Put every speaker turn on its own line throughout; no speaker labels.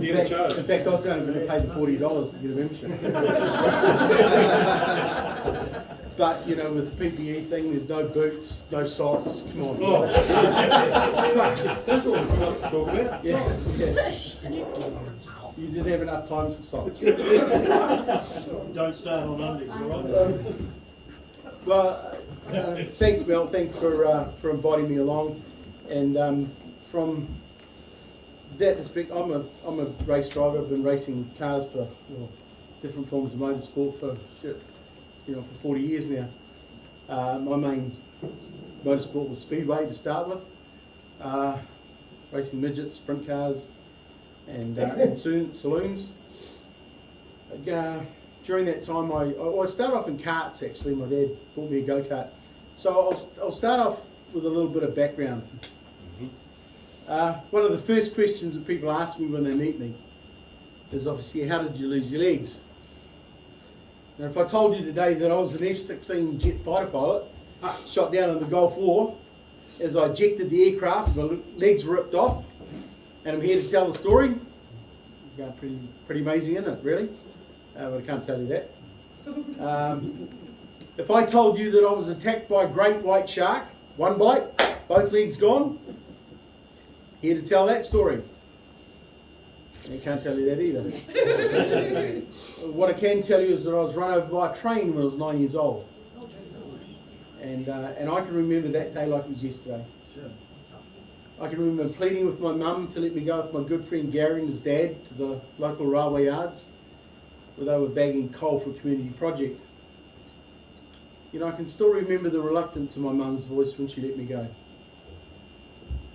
In fact, I was only going to pay the $40 to get a membership. But, you know, with the PPE thing, there's no boots, no socks, come on.
Oh. That's what we want to talk about,
Yeah,
socks.
yeah. You didn't have enough time for socks.
Don't start on undies, alright?
Well, thanks, Mel. Thanks for inviting me along. And from that perspective, I'm a race driver. I've been racing cars for different forms of motorsport for 40 years now. My main motorsport was speedway to start with, racing midgets, sprint cars, and saloons. During that time, I started off in karts actually. My dad bought me a go-kart. So I'll start off with a little bit of background. One of the first questions that people ask me when they meet me is obviously, how did you lose your legs? Now, if I told you today that I was an F-16 jet fighter pilot, shot down in the Gulf War, as I ejected the aircraft, my legs were ripped off, and I'm here to tell the story. Pretty amazing, isn't it, really? But I can't tell you that. If I told you that I was attacked by a great white shark, one bite, both legs gone, here to tell that story. I can't tell you that either. What I can tell you is that I was run over by a train when I was 9 years old. And I can remember that day like it was yesterday. I can remember pleading with my mum to let me go with my good friend Gary and his dad to the local railway yards, where they were bagging coal for a community project. You know, I can still remember the reluctance in my mum's voice when she let me go.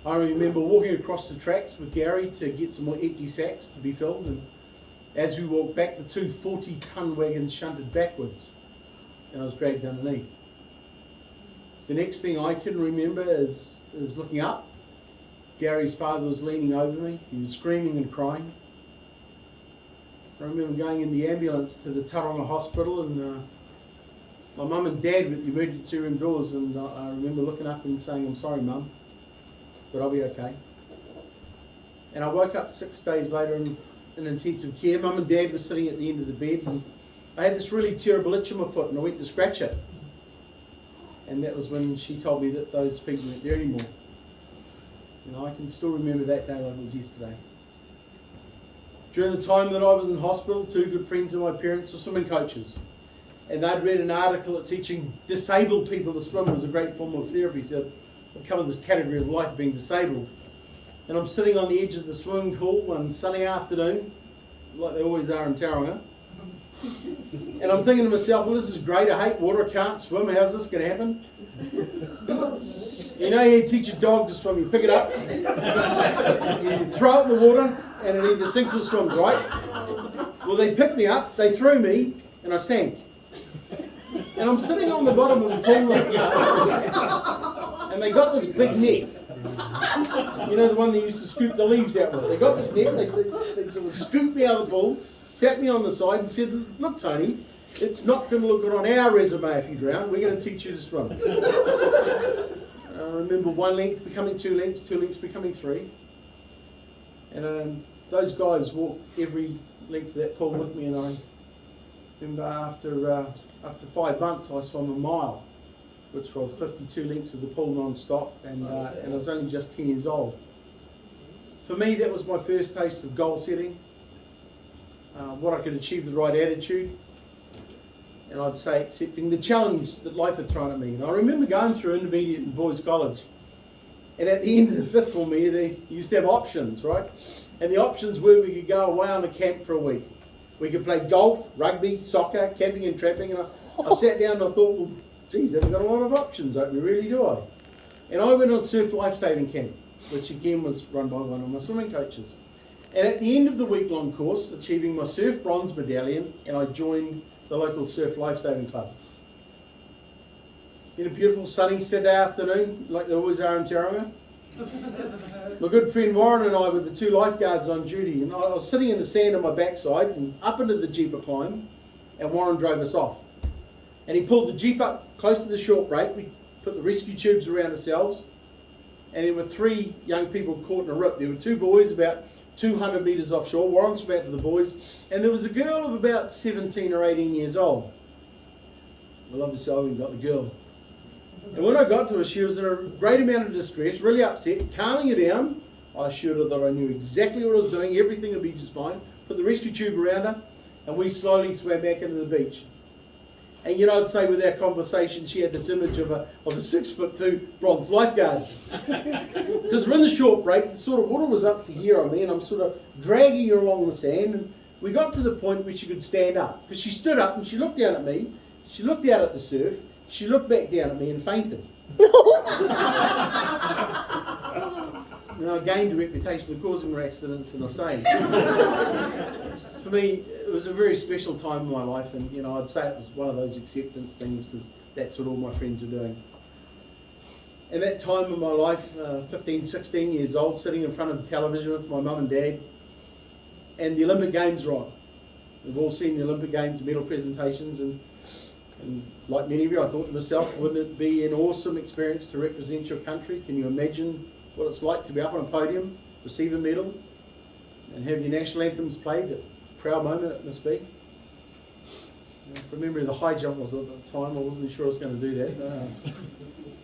I remember walking across the tracks with Gary to get some more empty sacks to be filled, and as we walked back, the two 40-ton wagons shunted backwards, and I was dragged underneath. The next thing I can remember is looking up. Gary's father was leaning over me. He was screaming and crying. I remember going in the ambulance to the Tauranga Hospital, and my mum and dad were at the emergency room doors, and I remember looking up and saying, "I'm sorry, Mum, but I'll be okay." And I woke up 6 days later in intensive care. Mum and Dad were sitting at the end of the bed, and I had this really terrible itch in my foot, and I went to scratch it. And that was when she told me that those feet weren't there anymore. You know, I can still remember that day like it was yesterday. During the time that I was in hospital, two good friends of my parents were swimming coaches. And they'd read an article that teaching disabled people to swim was a great form of therapy. So I'd cover this category of life being disabled. And I'm sitting on the edge of the swimming pool one sunny afternoon, like they always are in Tauranga. And I'm thinking to myself, well, this is great. I hate water. I can't swim. How's this going to happen? You know, you teach a dog to swim. You pick it up, you throw it in the water, and it either sinks or swims, right? Well, they picked me up, they threw me, and I sank. And I'm sitting on the bottom of the pool, and they got this big net. You know, the one they used to scoop the leaves out with. They got this net, they sort of scooped me out of the pool, sat me on the side and said, "Look, Tony, it's not going to look good on our resume if you drown. We're going to teach you to swim." I remember one length becoming two lengths becoming three. And those guys walked every length of that pool with me, and I remember after 5 months I swam a mile, which was 52 lengths of the pool non-stop, and I was only just 10 years old. For me, that was my first taste of goal setting, what I could achieve with the right attitude, and I'd say accepting the challenge that life had thrown at me. And I remember going through intermediate and boys college, and at the end of the fifth form year, they used to have options, right? And the options were we could go away on a camp for a week. We could play golf, rugby, soccer, camping and trapping. And I sat down and I thought, well, geez, I've got a lot of options, don't we? Really do I? And I went on surf lifesaving camp, which again was run by one of my swimming coaches. And at the end of the week-long course, achieving my surf bronze medallion, and I joined the local surf lifesaving club. In a beautiful sunny Saturday afternoon, like they always are in Tauranga, my good friend Warren and I were the two lifeguards on duty, and I was sitting in the sand on my backside and up into the Jeep a climb, and Warren drove us off. And he pulled the Jeep up close to the short break. We put the rescue tubes around ourselves, and there were three young people caught in a rip. There were two boys about 200 metres offshore. Warren swam out to the buoys, and there was a girl of about 17 or 18 years old. Well, obviously I went and got the girl. And when I got to her, she was in a great amount of distress, really upset. Calming her down, I assured her that I knew exactly what I was doing, everything would be just fine. Put the rescue tube around her, and we slowly swam back into the beach. And you know, I'd say with our conversation, she had this image of a 6'2" bronze lifeguard. Because we're in the short break, the sort of water was up to here on me, and I'm sort of dragging her along the sand, and we got to the point where she could stand up. Because she stood up and she looked down at me, she looked out at the surf, she looked back down at me and fainted. And I gained a reputation of causing more accidents than I say. For me, it was a very special time in my life, and you know, I'd say it was one of those acceptance things because that's what all my friends are doing. And that time in my life, 15, 16 years old, sitting in front of the television with my mum and dad, and the Olympic Games were on. We've all seen the Olympic Games medal presentations, and like many of you, I thought to myself, wouldn't it be an awesome experience to represent your country? Can you imagine what it's like to be up on a podium, receive a medal, and have your national anthems played? A proud moment it must be. From memory, the high jump was at the time. I wasn't sure I was going to do that.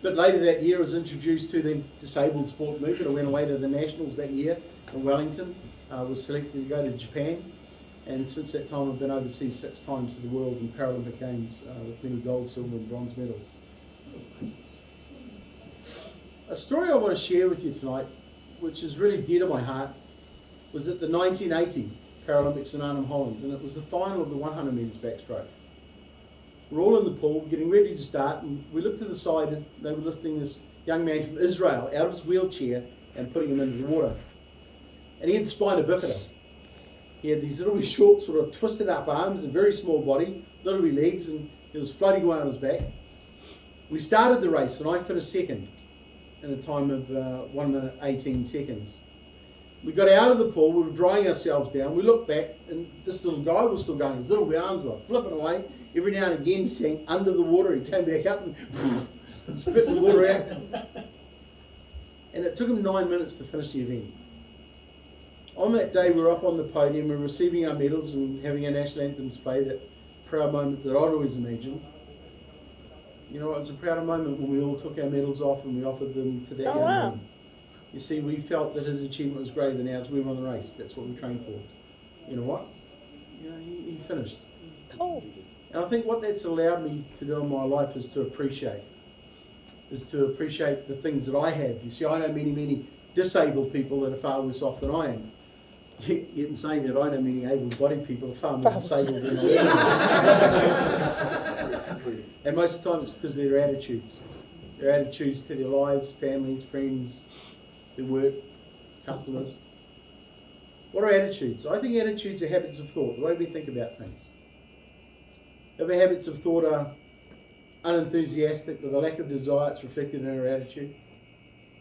But later that year, I was introduced to the disabled sport movement. I went away to the Nationals that year in Wellington. I was selected to go to Japan. And since that time, I've been overseas 6 times to the World and Paralympic Games with many gold, silver and bronze medals. A story I want to share with you tonight, which is really dear to my heart, was at the 1980 Paralympics in Arnhem, Holland, and it was the final of the 100 metres backstroke. We're all in the pool, getting ready to start, and we looked to the side, and they were lifting this young man from Israel out of his wheelchair and putting him into the water. And he had spina bifida. He had these little short, sort of twisted up arms, a very small body, little wee legs, and he was floating away on his back. We started the race, and I finished second in a time of 1 minute 18 seconds. We got out of the pool, we were drying ourselves down, we looked back, and this little guy was still going, his little wee arms were flipping away. Every now and again he sank under the water, he came back up and spit the water out. And it took him 9 minutes to finish the event. On that day we were up on the podium, we were receiving our medals and having our national anthems played, that proud moment that I'd always imagined. You know, it was a proud moment when we all took our medals off and we offered them to that young man. You see, we felt that his achievement was greater than ours. We won the race. That's what we trained for. You know what? You know, he finished.
Cool.
And I think what that's allowed me to do in my life is to appreciate the things that I have. You see, I know many disabled people that are far worse off than I am. Yet in saying that, I know many able-bodied people are far more disabled than I am. And most of the time it's because of their attitudes. Their attitudes to their lives, families, friends, their work, customers. What are attitudes? I think attitudes are habits of thought, the way we think about things. If our habits of thought are unenthusiastic, with a lack of desire, it's reflected in our attitude.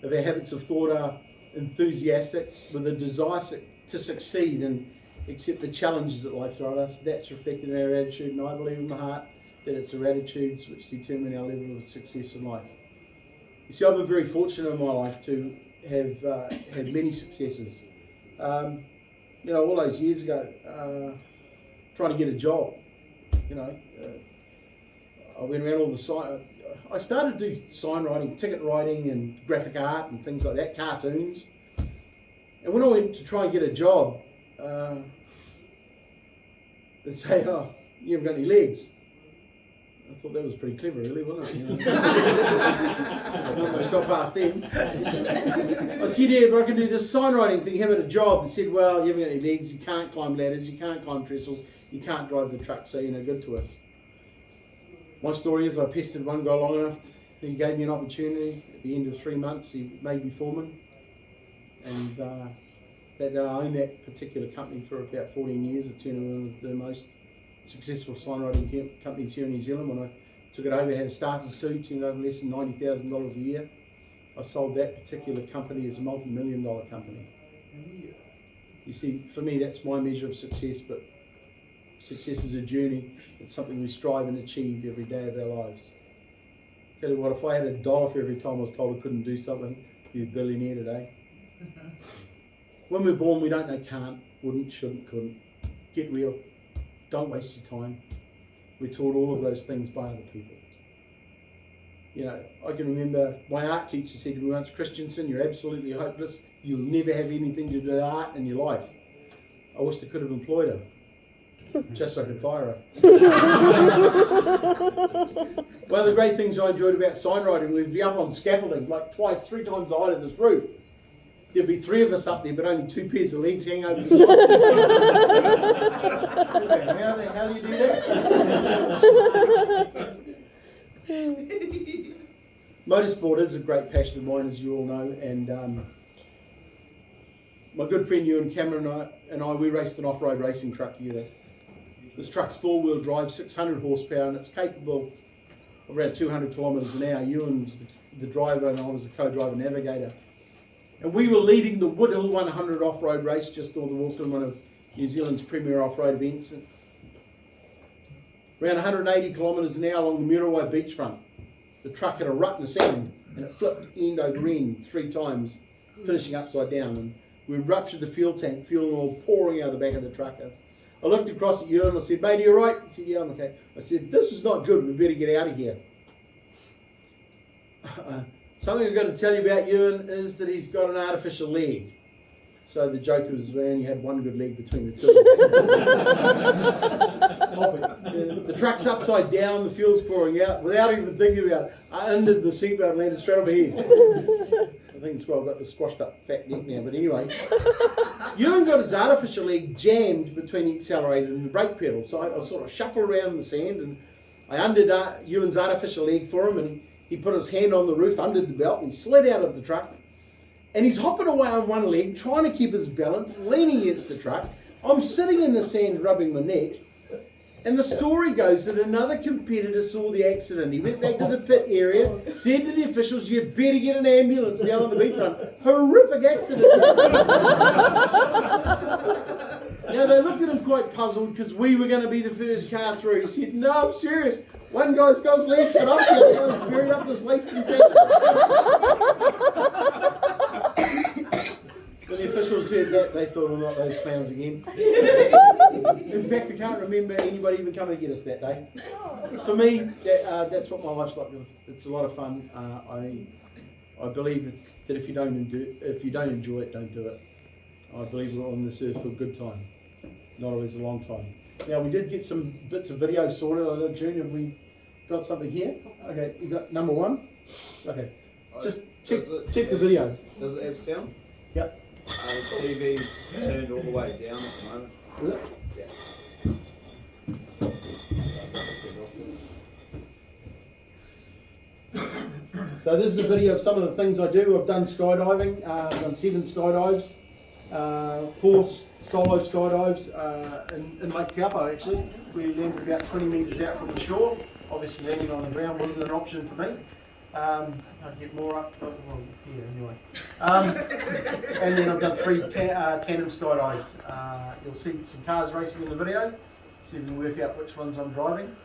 If our habits of thought are enthusiastic, with a desire to succeed and accept the challenges that life throws at us, that's reflected in our attitude. And I believe in my heart that it's our attitudes which determine our level of success in life. You see, I've been very fortunate in my life to have had many successes. You know, all those years ago, trying to get a job, you know, I went around all the sign. I started to do sign writing, ticket writing, and graphic art and things like that, cartoons. And when I went to try and get a job, they'd say, "Oh, you haven't got any legs." I thought that was pretty clever, really, wasn't it? You know? Not much got past them. I said, "Yeah, but I can do this sign writing thing. How about a job?" They said, "Well, you haven't got any legs, you can't climb ladders, you can't climb trestles, you can't drive the truck, so you're no good to us." My story is I pestered one guy long enough, he gave me an opportunity. At the end of 3 months, he made me foreman. And I owned that particular company for about 14 years. It turned into one of the most successful signwriting companies here in New Zealand. When I took it over, I had a staff of 2, turned over less than $90,000 a year. I sold that particular company as a multi-million-dollar company. You see, for me, that's my measure of success, but success is a journey. It's something we strive and achieve every day of our lives. Tell you what, if I had $1 for every time I was told I couldn't do something, I'd be a billionaire today. When we're born, we don't know can't, wouldn't, shouldn't, couldn't. Get real. Don't waste your time. We're taught all of those things by other people. You know, I can remember my art teacher said to me once, Christensen, you're absolutely hopeless. You'll never have anything to do with art in your life. I wish I could have employed her. Just so I could fire her. One of the great things I enjoyed about signwriting, we'd be up on scaffolding, like twice, 3 times the height of this roof. There'd be 3 of us up there, but only 2 pairs of legs hanging over the side. How the hell do you do that? Motorsport is a great passion of mine, as you all know, and my good friend Ewan Cameron and I, we raced an off-road racing truck together. This truck's 4-wheel drive, 600 horsepower, and it's capable of around 200 kilometres an hour. Ewan was the driver and I was the co-driver navigator. And we were leading the Woodhill 100 off-road race just north of Auckland, one of New Zealand's premier off-road events. Around 180 kilometres an hour along the Muriwai beachfront. The truck had a rut in the sand and it flipped end over end 3 times, finishing upside down. And we ruptured the fuel tank, fuel all pouring out of the back of the truck. I looked across at Ewan and I said, mate, are you right? He said, yeah, I'm okay. I said, this is not good, we better get out of here. Something I've got to tell you about Ewan is that he's got an artificial leg. So the joke was we only had one good leg between the two. The truck's upside down, the fuel's pouring out. Without even thinking about it, I undid the seatbelt and landed straight on my head. I think it's why I've got the squashed up fat neck now, but anyway. Ewan got his artificial leg jammed between the accelerator and the brake pedal. So I sort of shuffled around in the sand and I undid Ewan's artificial leg for him, and he put his hand on the roof, undid the belt, and he slid out of the truck. And he's hopping away on one leg, trying to keep his balance, leaning against the truck. I'm sitting in the sand rubbing my neck. And the story goes that another competitor saw the accident. He went back to the pit area, said to the officials, you'd better get an ambulance down on the beachfront. Horrific accident. Now they looked at him quite puzzled because we were going to be the first car through. He said, no, I'm serious. One guy's got his leg cut off, the other guy's buried up his waist and sand. When the officials heard that, they thought, well, not those clowns again. In fact, I can't remember anybody even coming to get us that day. For me, that's what my life's like. It's a lot of fun. I believe that if you don't enjoy it, don't do it. I believe we're on this earth for a good time, not always a long time. Now, we did get some bits of video sorted. I don't know, June, have we got something here? Okay, you got number 1? Okay, just check the video.
Does it have sound?
Yep.
The TV's turned all the way down at the moment.
Is it?
Yeah.
So this is a video of some of the things I do. I've done skydiving, I've done 7 skydives, 4 solo skydives in Lake Taupo actually. We landed about 20 metres out from the shore. Obviously landing on the ground wasn't an option for me. I'd get more up, well, yeah, anyway. And then I've done 3 tandem skydives. You'll see some cars racing in the video, so you can work out which ones I'm driving.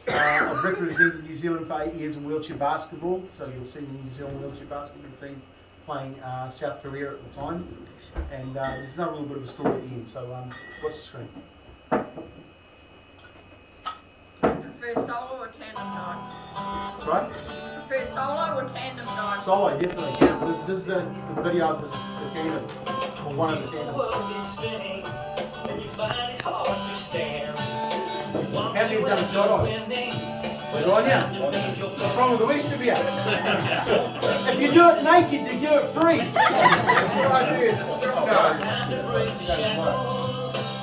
I've represented New Zealand for 8 years in wheelchair basketball, so you'll see the New Zealand wheelchair basketball team playing South Korea at the time. And there's another little bit of a story at the end, so watch the screen.
Prefer solo or tandem dive?
Right?
Prefer solo or tandem dive?
Solo, definitely. This is the video of the tandem, or one of the tandems. How many have done a skydive? Right now. What's wrong with the rest of you? If you do it naked, you do it free. That's what I do.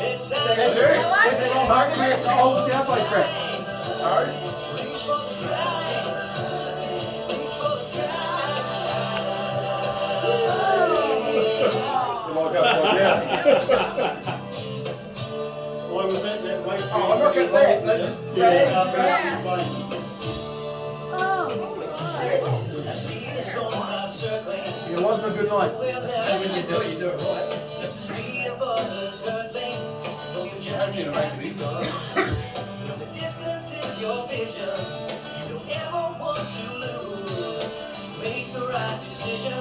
That's the old Taupo track.
Why was that way?
Oh, look at that. It wasn't a good night.
When you do it right. The distance is your vision. You don't ever want to lose. Make the right decision.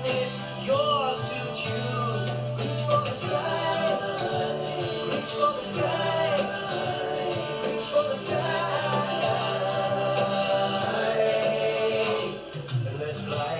It's yours to choose. Reach for for the sky. Reach for the sky. Let's fly.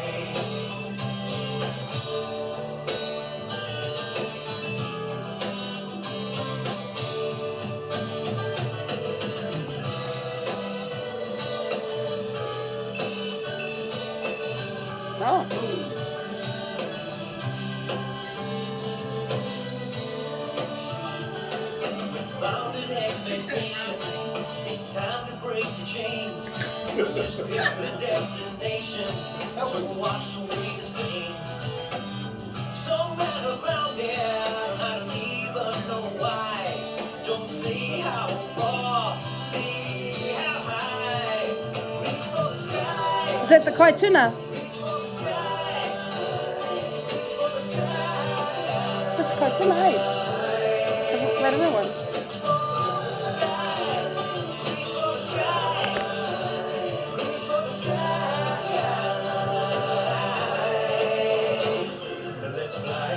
Bounded expectations, it's time to break the chains. Just pick the destination, so wash away the stains. Somewhere around here, I don't even know why. Don't say how far, say how high. Reach for the sky,
Is that the Kaituna?
reach for the sky, reach for the sky.
This is Kaituna, hey? The Rarua one.
Let's fly.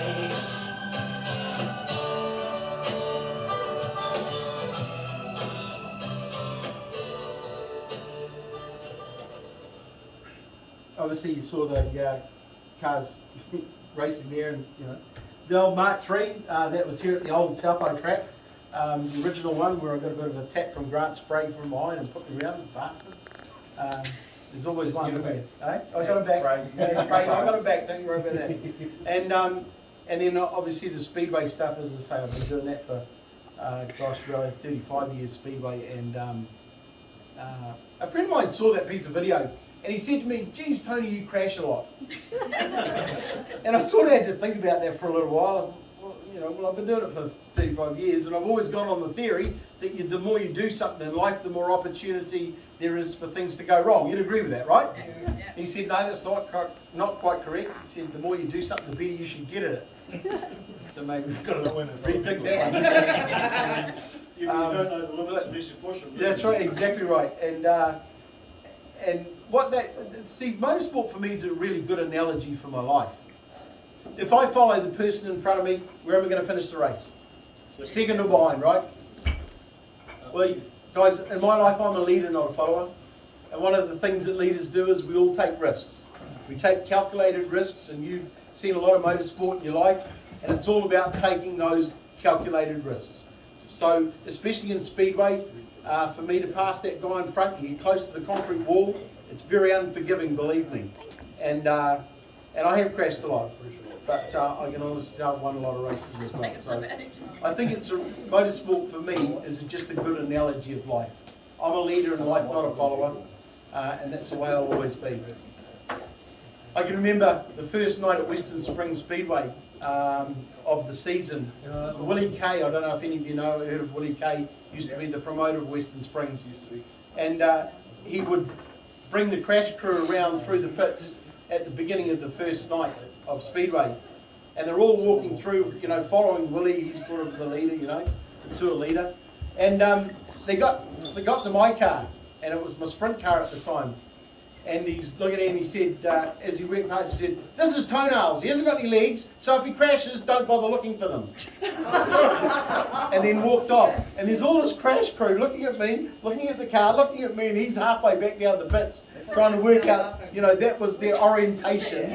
Obviously, you saw the cars racing there, and the old Mark III that was here at the old Taupo track, the original one where I got a bit of a tap from Grant, sprayed from behind and put me around, bastard. There's always one.
Get him
Eh? I got him back.
Spray.
Yeah, spray. I got him back. Don't worry about that. And then obviously the speedway stuff, as I say, I've been doing that for really 35 years speedway. And a friend of mine saw that piece of video, and he said to me, "Geez, Tony, you crash a lot." And I sort of had to think about that for a little while. Well, I've been doing it for 35 years, and I've always gone on the theory that the more you do something in life, the more opportunity there is for things to go wrong. You'd agree with that, right?
Yeah.
He said, no, that's not quite correct. He said, the more you do something, the better you should get at it. So maybe we've got to rethink that one.
You don't know the limits unless you push them.
That's right, exactly right. And motorsport for me is a really good analogy for my life. If I follow the person in front of me, where am I going to finish the race? Second or behind, right? Well, guys, in my life, I'm a leader, not a follower. And one of the things that leaders do is we all take risks. We take calculated risks, and you've seen a lot of motorsport in your life, and it's all about taking those calculated risks. So, especially in speedway, for me to pass that guy in front, you get close to the concrete wall, it's very unforgiving, believe me. And I have crashed a lot. But I can honestly say I've won a lot of races as well. So I think motorsport for me is just a good analogy of life. I'm a leader in life, not a follower, and that's the way I'll always be. I can remember the first night at Western Springs Speedway of the season. Willie Kay, I don't know if any of you heard of Willie Kay, used to be the promoter of Western Springs. And he would bring the crash crew around through the pits at the beginning of the first night of Speedway. And they're all walking through, following Willie. He's sort of the leader, the tour leader. And they got to my car, and it was my sprint car at the time. And he's looking at it and he said, as he went past, he said, "This is Toenails. He hasn't got any legs, so if he crashes, don't bother looking for them." And then walked off. And there's all this crash crew looking at me, looking at the car, looking at me, and he's halfway back down the pits, trying to work out, that was their orientation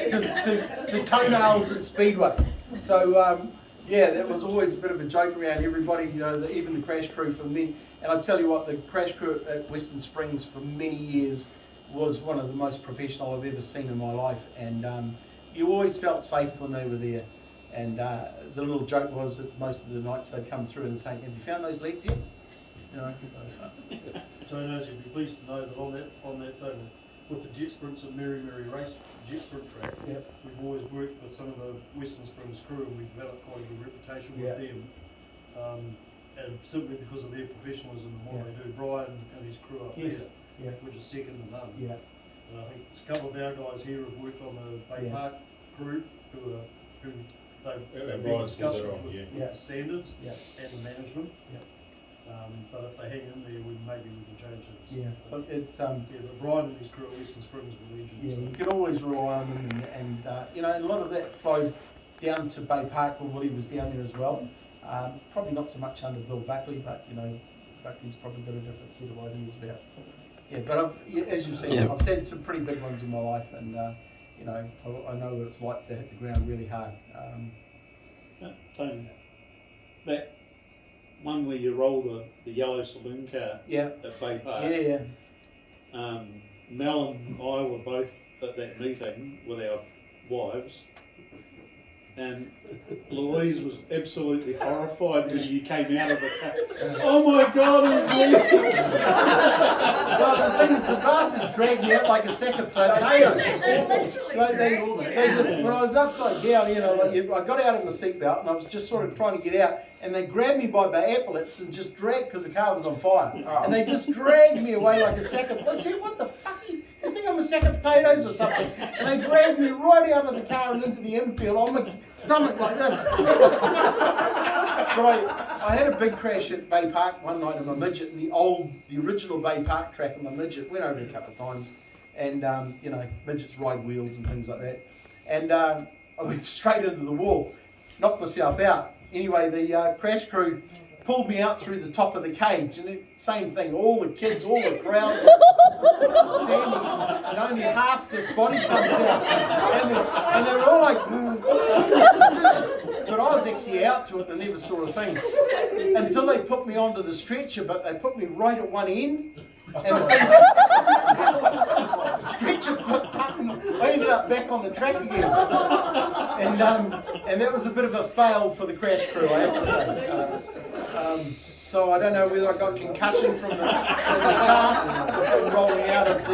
to Toenails at Speedway. So, that was always a bit of a joke around everybody, even the crash crew for me. And I tell you what, the crash crew at Western Springs for many years was one of the most professional I've ever seen in my life. And you always felt safe when they were there. And the little joke was that most of the nights they'd come through and say, "Have you found those legs yet?"
Toenails, you'd be pleased to know that on that thing, with the jet sprints at Mary Race jet sprint track,
Yep.
we've always worked with some of the Western Springs crew, and we've developed quite a good reputation with them. And simply because of their professionalism and what they do. Brian and his crew up there, which is second to none.
Yeah.
And I think a couple of our guys here have worked on the Bay Park crew, who they've been discussing with the standards and the management. But if they hang in there, maybe we can change things.
Yeah, but it's
but Brian and his crew at Western Springs were legends.
yeah, you can always rely on them, and a lot of that flowed down to Bay Park when Willie was down there as well. Probably not so much under Bill Buckley, but Buckley's probably got a different set of ideas about. Yeah, but as you've seen, I've had some pretty big ones in my life, and I know what it's like to hit the ground really hard.
Tony, that one where you roll the yellow saloon car at Bay Park. Mel and I were both at that meeting with our wives, and Louise was absolutely horrified when you came out of the car. Oh my God, he's leaving!
Well, the thing is, the bastards dragged me out like a sack of potatoes.
They literally
When I was upside down, I got out of my seatbelt and I was just sort of trying to get out, and they grabbed me by my epaulets and just dragged, because the car was on fire, and they just dragged me away like a sack of. I said, "What the fuck? You think I'm a sack of potatoes or something?" And they dragged me right out of the car and into the infield on my stomach like this. I had a big crash at Bay Park one night in my midget, the original Bay Park track in my midget. Went over it a couple of times, and midgets ride wheels and things like that. And I went straight into the wall, knocked myself out. Anyway, the crash crew pulled me out through the top of the cage, and same thing, all the kids, all the crowd standing, and only half this body comes out, and they're all like, but I was actually out to it and never saw a thing, until they put me onto the stretcher, but they put me right at one end, and the stretcher flipped up, and I ended up back on the track again, and that was a bit of a fail for the crash crew, I have to say. So I don't know whether I got concussion from the car or from rolling out of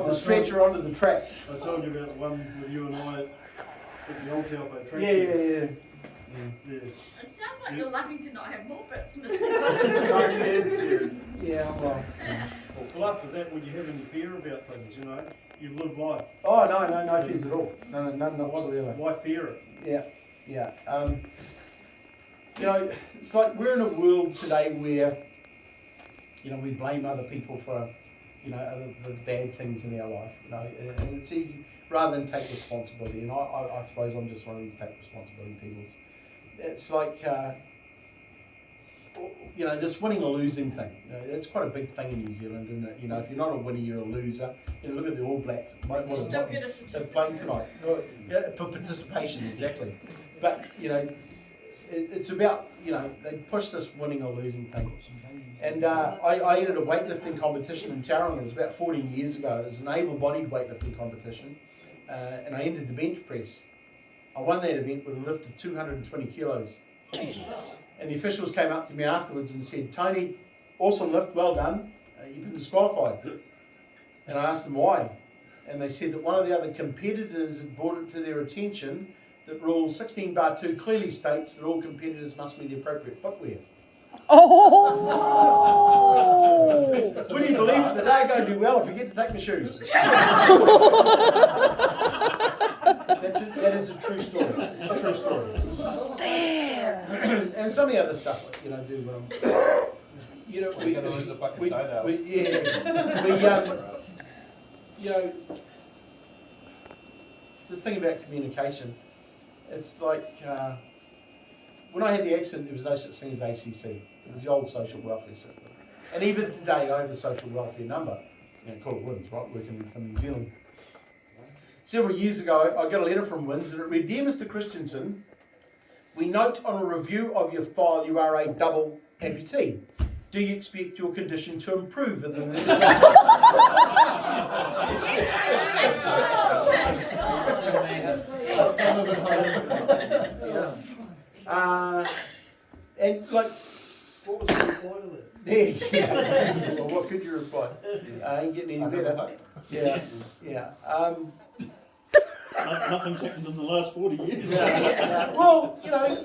the stretcher onto the track.
I told you about the one with you and I at the old Taupo track.
Yeah.
It sounds like you're lucky to not have more bits missing.
Yeah, well.
Well, after that, would you have any fear about things, You live life.
Oh, no fears at all. None whatsoever.
Why fear it?
Yeah. It's like we're in a world today where, we blame other people for, the bad things in our life, and it's easy, rather than take responsibility, and I suppose I'm just one of these take responsibility people. It's like, this winning or losing thing, that's quite a big thing in New Zealand, isn't it? If you're not a winner, you're a loser. Look at the All Blacks.
You still get a certificate.
Playing tonight. Yeah, for participation, exactly. But, it's about, they push this winning or losing thing. And I entered a weightlifting competition in Tauranga. It was about 14 years ago. It was an able-bodied weightlifting competition. And I entered the bench press. I won that event with a lift of 220 kilos. Jeez. And the officials came up to me afterwards and said, "Tony, awesome lift, well done. You've been disqualified." And I asked them why. And they said that one of the other competitors had brought it to their attention that Rule 16(2) clearly states that all competitors must wear the appropriate footwear.
Oh!
Would you believe it? The day I go do well, I forget to take my shoes. That is a true story. It's a true story. Damn! And some of the other stuff, do
We're gonna lose a fucking title.
This thing about communication, it's like when I had the accident, there was no such thing as ACC. It was the old social welfare system. And even today, I have a social welfare number. Call it WINS, right? Working in New Zealand. Several years ago, I got a letter from WINS, and it read, "Dear Mr. Christensen, we note on a review of your file you are a double amputee. Do you expect your condition to improve within the next and like,
What was the reply to that?
Well, what could you reply? Ain't getting any better. Yeah.
Nothing's happened in the last 40 years.
Well,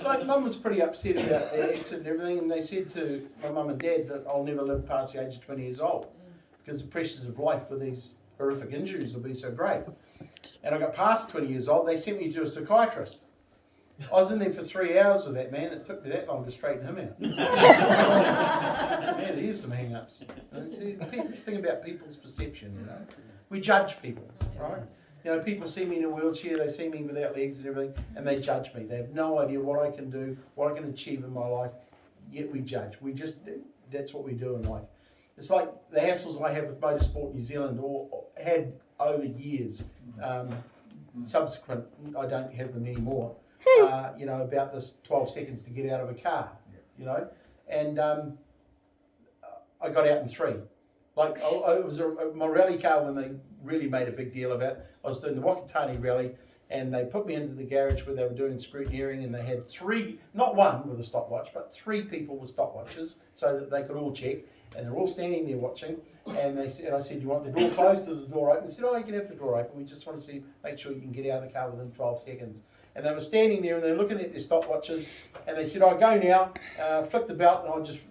like Mum was pretty upset about the accident and everything, and they said to my mum and dad that I'll never live past the age of 20 years old because the pressures of life with these horrific injuries will be so great. And I got past 20 years old, they sent me to a psychiatrist. I was in there for 3 hours with that man. It took me that long to straighten him out. Man, here's some hang-ups. See, this thing about people's perception, we judge people, right? You know, people see me in a wheelchair, they see me without legs and everything, and they judge me. They have no idea what I can do, what I can achieve in my life, yet we judge. That's what we do in life. It's like the hassles I have with Motorsport New Zealand, or had over years. Subsequent, I don't have them anymore. You know, about this 12 seconds to get out of a car, you know, and I got out in 3. Like, it was my rally car when they really made a big deal of it. I was doing the Wakatani rally, and they put me into the garage where they were doing scrutineering, and they had 3, not one with a stopwatch, but 3 people with stopwatches so that they could all check, and they're all standing there watching. And I said, "Do you want the door closed or the door open?" They said, "Oh, you can have the door open. We just want to make sure you can get out of the car within 12 seconds. And they were standing there and they're looking at their stopwatches, and they said, "I'll go now." Flipped the belt, and I just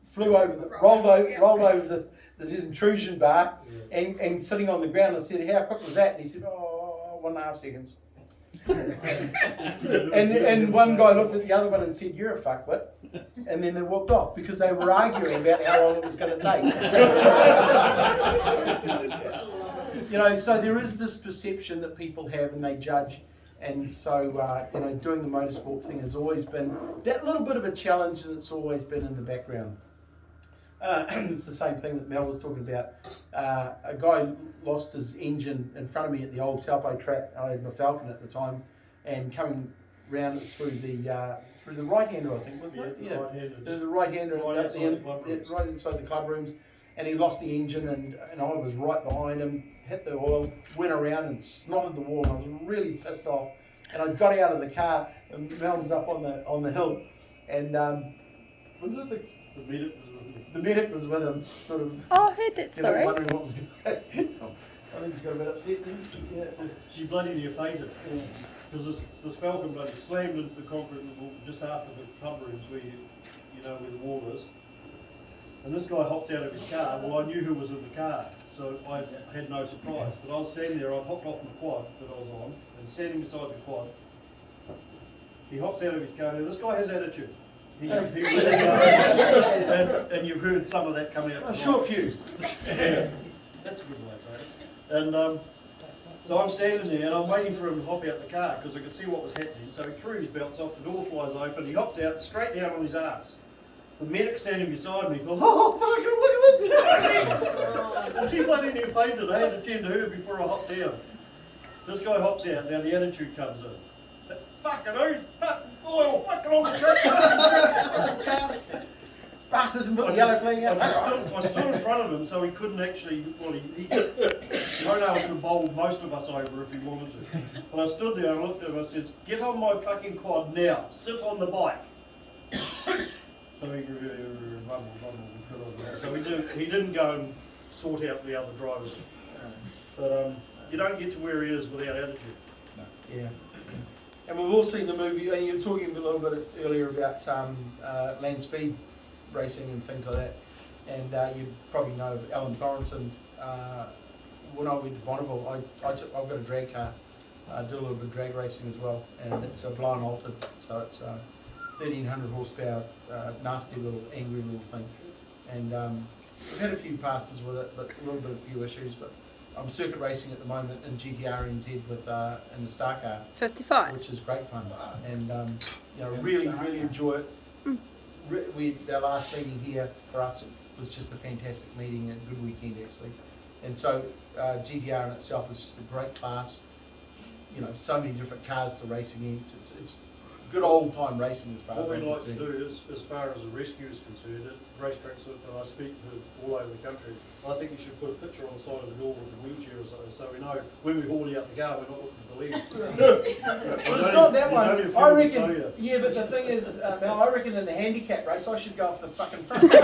flew over, rolled over the intrusion bar, and sitting on the ground. I said, "How quick was that?" And he said, "Oh, 1.5 seconds." and one guy looked at the other one and said, "You're a fuckwit," and then they walked off because they were arguing about how long it was going to take. You know, so there is this perception that people have, and they judge. And so, you know, doing the motorsport thing has always been that little bit of a challenge, and it's always been in the background. It's the same thing that Mel was talking about. A guy lost his engine in front of me at the old Taupo track. I had my Falcon at the time, and coming round it through the right-hander, I think, wasn't it? Yeah, the right-hander right inside the club rooms. And he lost the engine, and I was right behind him, hit the oil, went around and snotted the wall. And I was really pissed off. And I got out of the car, and Mel was up on the hill, and was it the medic was with him, sort of.
Oh, I heard that story.
Wondering what was going to happen. I think she got a bit upset. Yeah.
She bloody near fainted. Because this Falcon bloody slammed into the concrete wall just after the club rooms where where the wall is. And this guy hops out of his car. Well, I knew who was in the car, so I had no surprise. But I was standing there, I hopped off my quad that I was on, and standing beside the quad, he hops out of his car. Now, this guy has attitude. He really does. And you've heard some of that come out.
A short fuse.
Yeah, that's a good way to say it. And so I'm standing there, and I'm waiting for him to hop out the car, because I could see what was happening. So he threw his belts off, the door flies open, he hops out, straight down on his ass. The medic standing beside me thought, "Oh, fucking look at this!" She bloody near fainted. I had to tend to her before I hopped down. This guy hops out. Now the attitude comes in. Fucking oil, fucking on the track.
Bastard, and put the yellow flag out.
I stood in front of him, so he couldn't actually. Well, Ronald could have bowled most of us over if he wanted to. But I stood there and I looked at him. I says, "Get on my fucking quad now. Sit on the bike." So he rumbled. So he didn't go and sort out the other drivers. But you don't get to where he is without attitude.
No. Yeah. And we've all seen the movie, and you were talking a little bit earlier about land speed racing and things like that. And you probably know of Alan Thornton. When I went to Bonneville, I've got a drag car. I do a little bit of drag racing as well, and it's a blind altered, so it's 1,300 horsepower, nasty little, angry little thing. And we've had a few passes with it, but a few issues. But I'm circuit racing at the moment in GTR NZ with in the Star Car,
55,
which is great fun, and really enjoy it. Our last meeting here for us was just a fantastic meeting and a good weekend actually. And so GTR in itself is just a great class. So many different cars to race against. It's good old time racing as far as
what
I'm
we like to
concerned.
do is, as far as the rescue is concerned, at racetracks that I speak to all over the country, I think you should put a picture on the side of the door with a wheelchair or something, so we know when we haul you out the car, we're not looking for the legs.
Well, it's not that one. I reckon. Yeah, but the thing is, Mel, I reckon in the handicap race, I should go off the fucking front. One day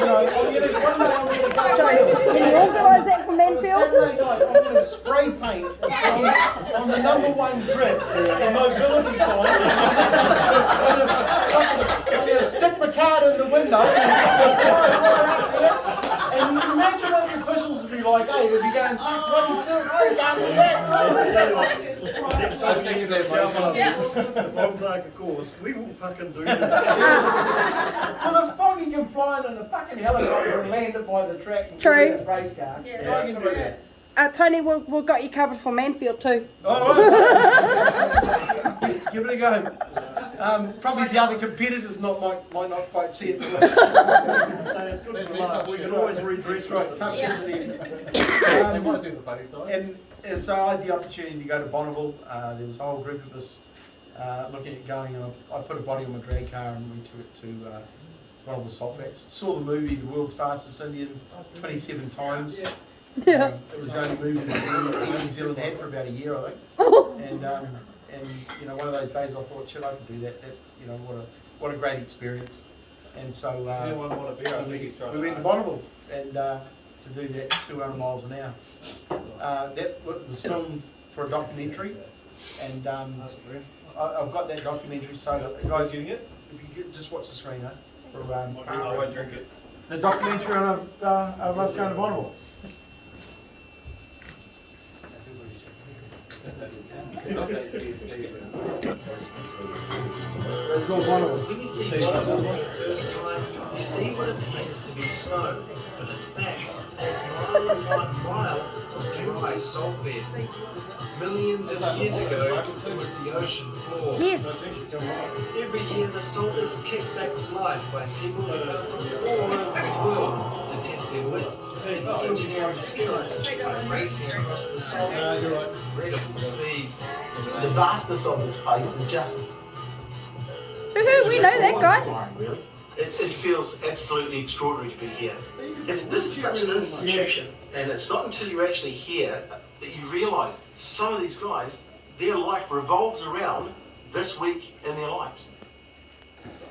I'm going to go.
Can you organise that for Manfield?
Saturday night, I'm going to spray paint on the number one grid, the mobility sign. I'm going to stick my card in the window, and you can imagine what the officials will be be like, hey, they'd be going, what is doing? Oh, he's after that.
Next time you get that job, if I'm Clark a course, we will fucking do that.
Well, if Foggy can fly in a fucking helicopter and land it by the track and
True.
get a race car,
Yeah.
I can do that.
Tony, we've got you covered for Manfield too.
All right. Let's give it a go. Probably the other competitors might not quite see it.
So it's good for Mark, we can always redress right.
Tough shit for them.
They might see the funny side.
And so I had the opportunity to go to Bonneville. There was a whole group of us looking at going, and I put a body on my drag car and we took it to Bonneville Saltflats. Saw the movie The World's Fastest Indian 27 times.
Yeah.
It was the only movie that New Zealand had for about a year, I think. And you know, one of those days I thought, shit, I could do that. You know, what a great experience. And so
Does anyone want to be? I think he's trying
we went to Bonneville and to do that 200 miles an hour. That was filmed for a documentary, and I've got that documentary. So guys,
getting it?
if you could just watch the screen, huh? For
I won't drink it.
the documentary of us going to Bonneville. It's all Bonneville.
When you see Bonneville for the first time, you see what appears to be snow, but in fact, it's mile upon mile of dry salt bed. Millions of years ago, it was the ocean floor.
Yes.
Every year, the salt is kicked back to life by people who come from all over the world to test their wits and engineering skills by racing across the salt at incredible speeds.
The vastness of this place is just...
Woohoo, we know that guy.
It feels absolutely extraordinary to be here. This is such an institution, and it's not until you're actually here that you realise some of these guys, their life revolves around this week in their lives.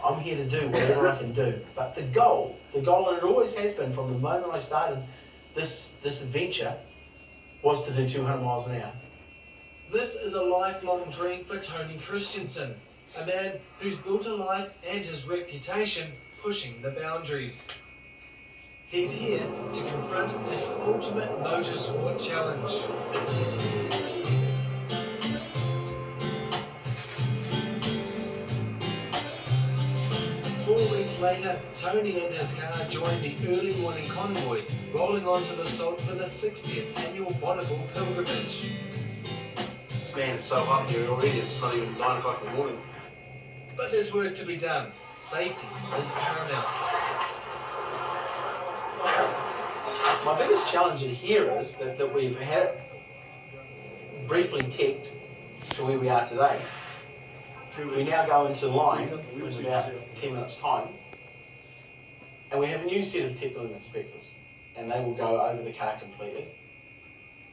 I'm here to do whatever I can do, but the goal, and it always has been from the moment I started this adventure, was to do 200 miles an hour.
This is a lifelong dream for Tony Christensen, a man who's built a life and his reputation pushing the boundaries. He's here to confront his ultimate motorsport challenge. Four weeks later, Tony and his car joined the early morning convoy, rolling onto the salt for the 60th annual Bonneville pilgrimage.
Man, it's so hot here already, it's not even 9 o'clock in the morning.
But there's work to be done. Safety is paramount.
My biggest challenge here is that we've had it briefly teched to where we are today. We now go into line in about 10 minutes' time, and we have a new set of technical inspectors, and they will go over the car completely,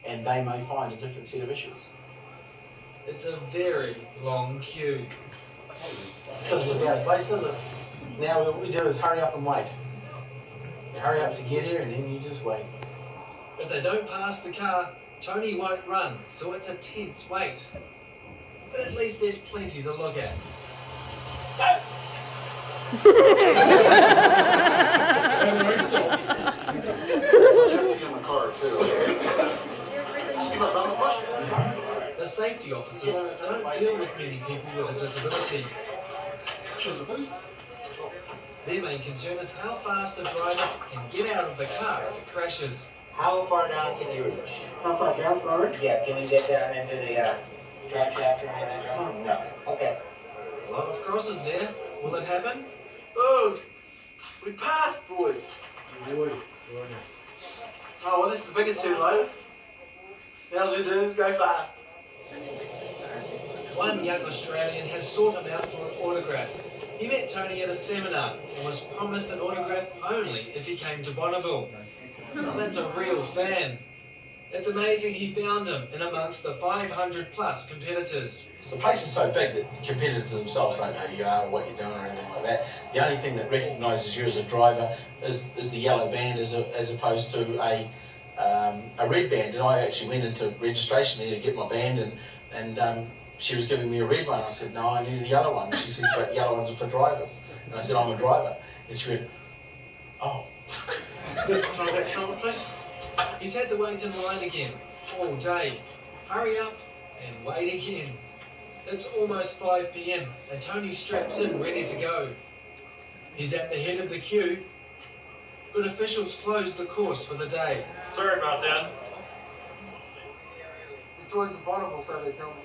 and they may find a different set of issues.
It's a very long queue.
Doesn't look out of place, does it? Now what we do is hurry up and wait. You hurry up to get here, and then you just wait.
If they don't pass the car, Tony won't run, so it's a tense wait. But at least there's plenty to look at. The safety officers don't deal with many people with a disability. Their main concern is how fast the driver can get out of the car if it crashes.
How far down can you reach?
How far down, Florence?
Yeah, can you get down into the drive shaft or anything? No. Okay.
A lot of crosses there. Will it happen?
Oh, we passed, boys. Oh, well, that's the biggest two loaders. Now all we do is go fast.
One young Australian has sought him out for an autograph. He met Tony at a seminar and was promised an autograph only if he came to Bonneville. Well, that's a real fan. It's amazing he found him in amongst the 500 plus competitors.
The place is so big that the competitors themselves don't know who you are or what you're doing or anything like that. The only thing that recognises you as a driver is the yellow band as opposed to a red band. And I actually went into registration there to get my band, and she was giving me a red one. I said, no, I need a yellow one. And she says, but yellow ones are for drivers. And I said, I'm a driver. And she went, oh. Can I get helmet, please?
He's had to wait in line again, all day. Hurry up and wait again. It's almost 5 p.m. and Tony straps in ready to go. He's at the head of the queue, but officials close the course for the day.
Sorry about that.
The joys of Bonneville, so they tell me.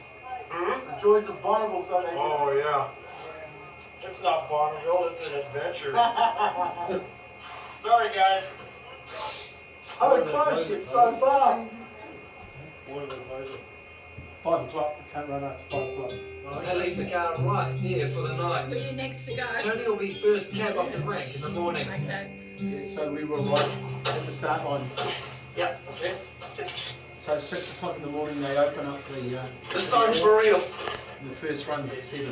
Hmm?
The joys of Bonneville, so they tell me.
Oh, yeah. It's not Bonneville, it's an adventure. Sorry, guys.
So close yet so far.
What are they closing?
5 o'clock, you can't run after 5 o'clock.
They leave the car right there for the night.
Were you next to go?
Tony will be first cab off the rank in the morning.
Okay.
Yeah, so we were right at the start line.
Yep.
Okay.
So 6 o'clock in the morning they open up the
This time's for real.
first runs at 7.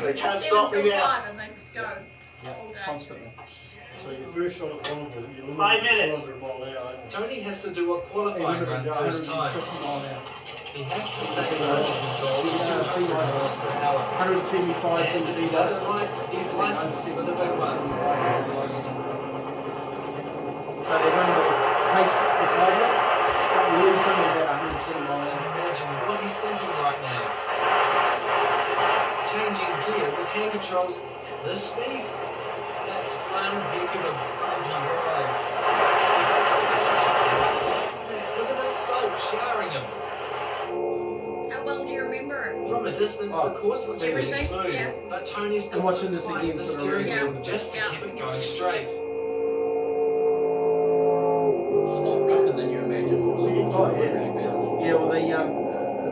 They can't stop me now.
5 and they just go all day.
Constantly.
So your first shot at Bonneville, you're
5 minutes.
200 mile an hour.
Tony has to do a qualifying run first time.
150 mile an hour.
He has to stay below his goal of 200 miles per hour.
175
And if he does it right, he's licensed for the big one.
So they run the pace track beside you, but we lose something about 120 mile an hour.
Imagine what he's thinking right now. Changing gear with hand controls at this speed? That's one heck of a bumpy ride. Man, look at the soap showering him.
How well do you remember it?
From a distance, the course looks really
Everything,
smooth,
yeah.
but Tony's
I'm
got
watching
to
this
fight
again
the
for the
steering
radio.
wheel just to
Yeah.
keep it going straight.
It's a lot rougher than you imagine. So you
Oh, yeah.
really bounce.
Yeah, well the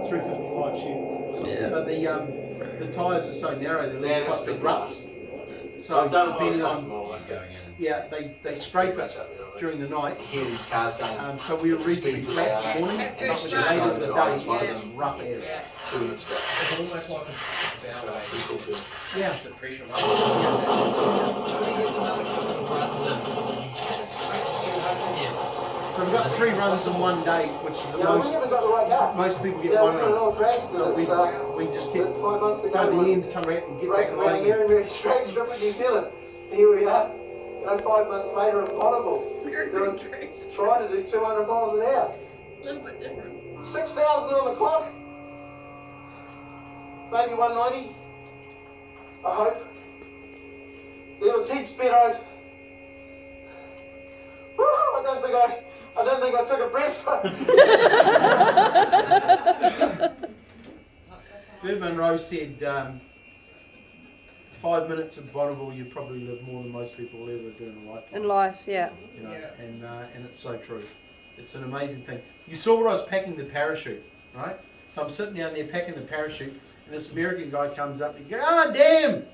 355 shoe. But the tyres are so narrow they leave quite big ruts. So
I've done a lot of
depending
stuff
on
more like
Going in.
yeah, they scrape it during the night.
Hear these cars going.
So we were reasonably flat in the morning,
At
and
first
with the
straight.
later of the day,
Yeah.
it was rough area.
Yeah.
2 minutes ago.
It's almost like
So,
a bow
pretty cool feeling.
Yeah.
The pressure.
Tony gets another couple of runs in. He hasn't cracked 200 yet.
So we've got 3 runs in one day, which is the
Yeah, we
most.
haven't got the right car.
Most people get
Yeah,
one
we're doing an
run.
old dragster
But
that's
we just get
5 months ago.
go to the end, come around and get back
Racing
and
around
running.
here in Mary Straits Strip in New Zealand. Here we are. 5 months later in Bonneville.
Very
Doing,
good tricks.
trying to do 200 miles an hour.
A little bit different.
6,000 on the clock. Maybe 190. I hope. There was heaps better. Woo, I don't think I took a breath.
Bert Monroe said 5 minutes in Bonneville, you probably live more than most people will ever do in a lifetime.
In life, yeah.
You know, and it's so true. It's an amazing thing. You saw where I was packing the parachute, right? So I'm sitting down there packing the parachute, and this American guy comes up and he goes, "God damn!"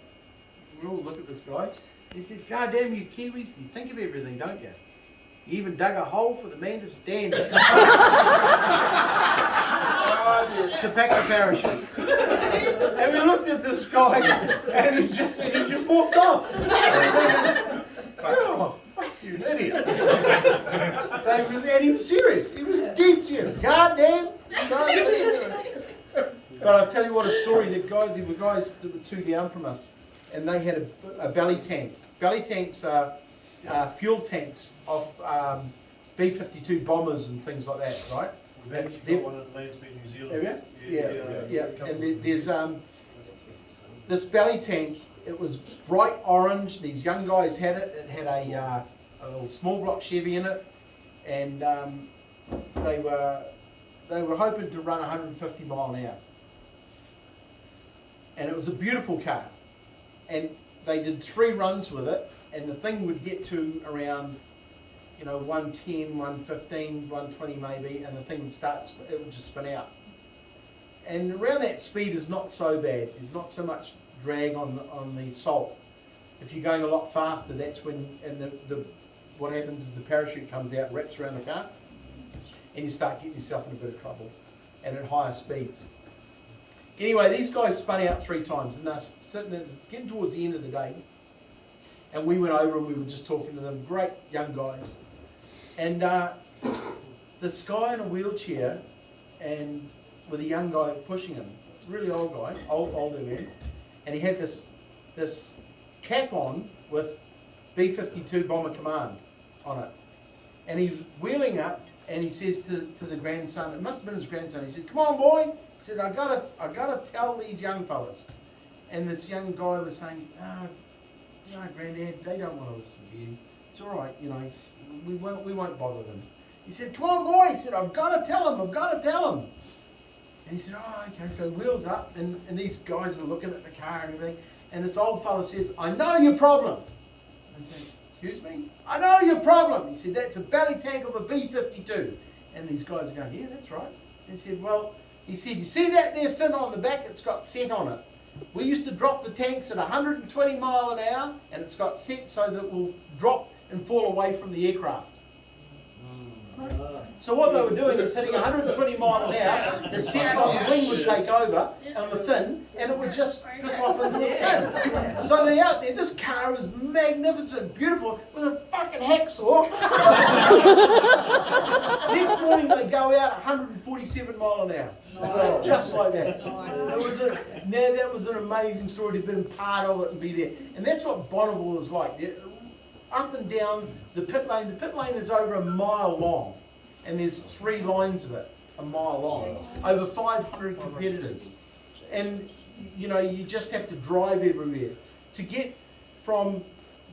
We all look at this guy. He said, "God damn, you Kiwis, you think of everything, don't you? You even dug a hole for the man to stand in." To pack the parachute. And we looked at this guy and he just walked off. Oh, you idiot. And he was serious. He was dead serious. God damn. But I'll tell you what, a story, there were guys that were 2 down from us and they had a belly tank. Belly tanks are fuel tanks off B-52 bombers and things like that, right?
We've actually got one at Lansby, New Zealand.
Have you? Yeah. And there's this belly tank. It was bright orange. These young guys had it. It had a little small block Chevy in it, and they were hoping to run 150 mile an hour. And it was a beautiful car. And they did 3 runs with it, and the thing would get to around 110, 115, 120 maybe, and the thing would it would just spin out. And around that speed is not so bad. There's not so much drag on the salt. If you're going a lot faster, that's when, what happens is the parachute comes out and wraps around the car, and you start getting yourself in a bit of trouble, and at higher speeds. Anyway, these guys spun out 3 times, and they're sitting there, getting towards the end of the day, and we went over and we were just talking to them, great young guys. And this guy in a wheelchair and with a young guy pushing him, really old guy, older man, and he had this cap on with B-52 Bomber Command on it. and he's wheeling up, and he says to the grandson, it must have been his grandson, he said, "Come on, boy." He said, I gotta tell these young fellas. And this young guy was saying, "No, Granddad, they don't want to listen to you. It's all right, you know, we won't bother them." He said, "Come on, boy." He said, I've got to tell him. And he said, "Oh, okay." So he wheels up, and these guys are looking at the car and everything. And this old fella says, "I know your problem." And I said, "Excuse me?" "I know your problem." He said, "That's a belly tank of a B-52. And these guys are going, "Yeah, that's right." And he said, "Well," he said, "you see that there fin on the back? It's got set on it. We used to drop the tanks at 120 mile an hour, and it's got set so that it will drop and fall away from the aircraft." So what they were doing is hitting 120 mile an hour, the set on the wing would take over on the fin, and it would just piss off into a spin. So they're out there, this car is magnificent, beautiful, with a fucking hacksaw. Next morning they go out 147 mile an hour. Just like that. That was an amazing story to have been part of it and be there. And that's what Bonneville is like. Up and down the pit lane. The pit lane is over a mile long, and there's 3 lines of it, a mile long, over 500 competitors. And you know, you just have to drive everywhere. To get from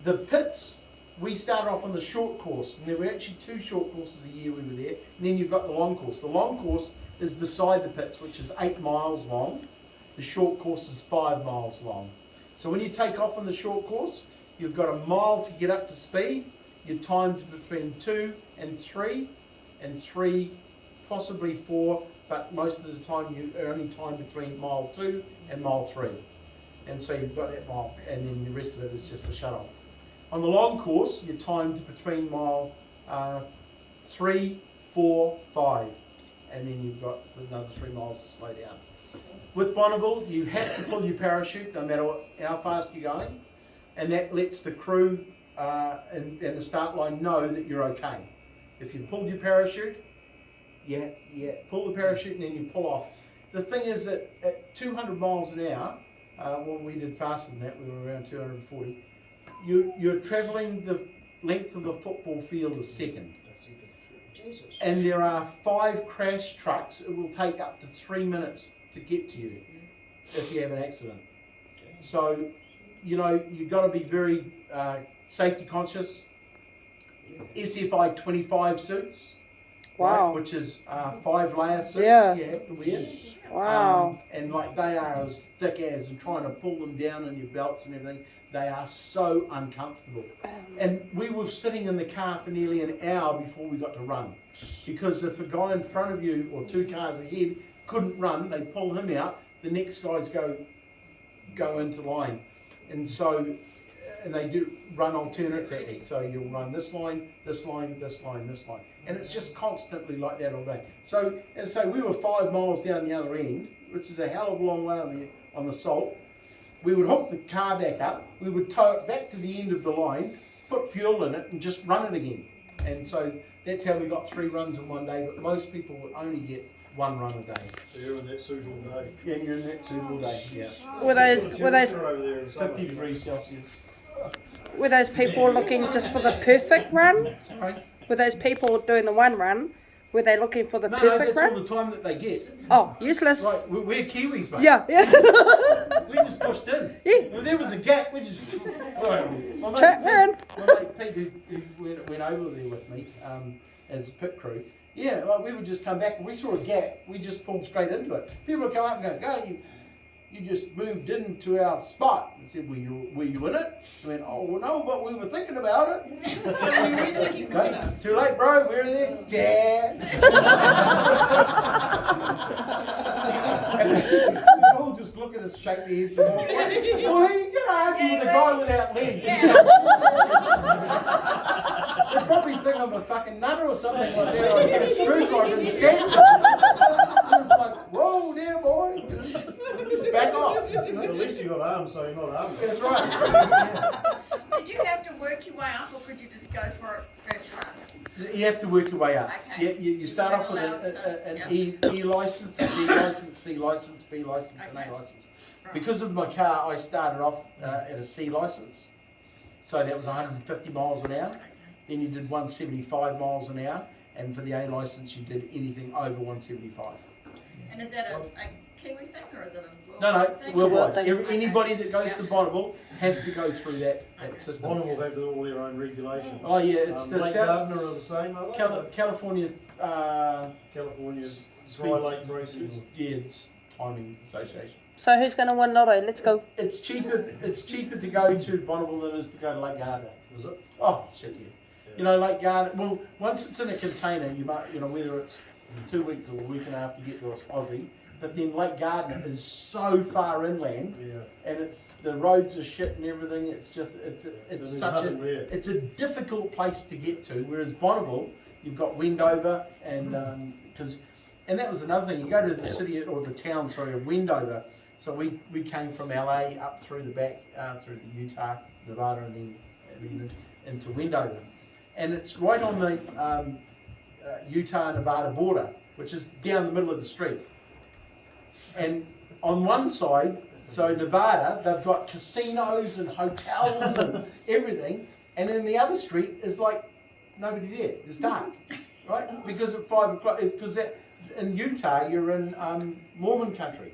the pits, we started off on the short course, and there were actually 2 short courses a year we were there, and then you've got the long course. The long course is beside the pits, which is 8 miles long. The short course is 5 miles long. So when you take off on the short course, you've got a mile to get up to speed. You're timed between 2 and 3, and 3, possibly 4, but most of the time you're only timed between mile 2 and mile 3. And so you've got that mile, and then the rest of it is just a shut off. On the long course, you're timed between mile 3, 4, 5, and then you've got another 3 miles to slow down. With Bonneville, you have to pull your parachute no matter how fast you're going. And that lets the crew and the start line know that you're okay. If you pulled your parachute, pull the parachute and then you pull off. The thing is that at 200 miles an hour, when we did faster than that, we were around 240, you're travelling the length of a football field a second. And there are 5 crash trucks. It will take up to 3 minutes to get to you if you have an accident. So, you know, you've got to be very safety conscious. SFI 25 suits,
Wow.
right, which is 5 layer suits you have to wear.
Wow.
And like they are as thick as, and trying to pull them down in your belts and everything, they are so uncomfortable. And we were sitting in the car for nearly an hour before we got to run, because if a guy in front of you or 2 cars ahead couldn't run, they pull him out, the next guys go into line. And so, and they do run alternately. So you'll run this line, this line, this line, this line. And it's just constantly like that all day. So, as I say, we were 5 miles down the other end, which is a hell of a long way on the salt. We would hook the car back up, we would tow it back to the end of the line, put fuel in it and just run it again. And so that's how we got 3 runs in one day, but most people would only get 1 run a day.
So you're in that suit all day.
Yeah, you're in that suit all day, yeah.
Were those
Over there in summer.
50 degrees Celsius.
were those people looking just for the perfect run?
Sorry?
Were those people doing the 1 run? Were they looking for the
No,
perfect
that's all
run?
the time that they get.
Oh, useless.
Right, we're Kiwis, mate.
Yeah, yeah.
We just pushed in.
Yeah.
If there was a gap, we just... My mate
Trap in.
Pete, who went over there with me as a pit crew, yeah, like we would just come back and we saw a gap, we just pulled straight into it. People would come up and go, you just moved into our spot. I said, were you in it? I went, oh, well, no, but we were thinking about it. Okay, too late, bro, we're there. Yeah. They all just look at us, shake their heads, and walk away. Well, you can argue with a guy without legs. They probably think I'm a fucking nutter or something like that. I get a screwdriver and stab. So it's like, whoa, there, boy. Just back off.
At least you got arms, so you're not armed.
That's right.
Did you have to work your way up, or could you just go for it first run?
You have to work your way up.
Okay.
You start off with an E license, a D license, C license, B license, and A license.
Right.
Because of my car, I started off at a C license. So that was 150 miles an hour. then you did 175 miles an hour, and for the A licence you did anything over 175.
And is that a Kiwi thing or is it a
No,
worldwide thing?
worldwide.
thing.
Anybody that goes to Bonneville has to go through that system.
Bonneville have all their own regulations.
Oh yeah, it's the
Lake Gardner are the same, are they?
California's
California's Dry Lake Racing.
Yeah, it's timing association.
So who's going to win Lotto? Let's go.
It's cheaper to go to Bonneville than it is to go to Lake Gardner.
Is it?
Oh shit, yeah. You know, Lake Gardner. Well, once it's in a container, you might, you know, whether it's 2 weeks or a week and a half to get to Aussie. But then Lake Gardner is so far inland,
Yeah.
and it's the roads are shit and everything. It's just it's
There's
such
nothing
a
there.
it's a difficult place to get to. Whereas Bonneville, you've got Wendover and and that was another thing. You go to the city or the town, sorry, of Wendover. So we came from LA up through the back through Utah, Nevada, and then into Wendover, and it's right on the Utah Nevada border, which is down the middle of the street. And on one side, so Nevada, they've got casinos and hotels and everything, and then the other street is like nobody there. It's dark, right? Because at 5 o'clock, because in Utah you're in Mormon country,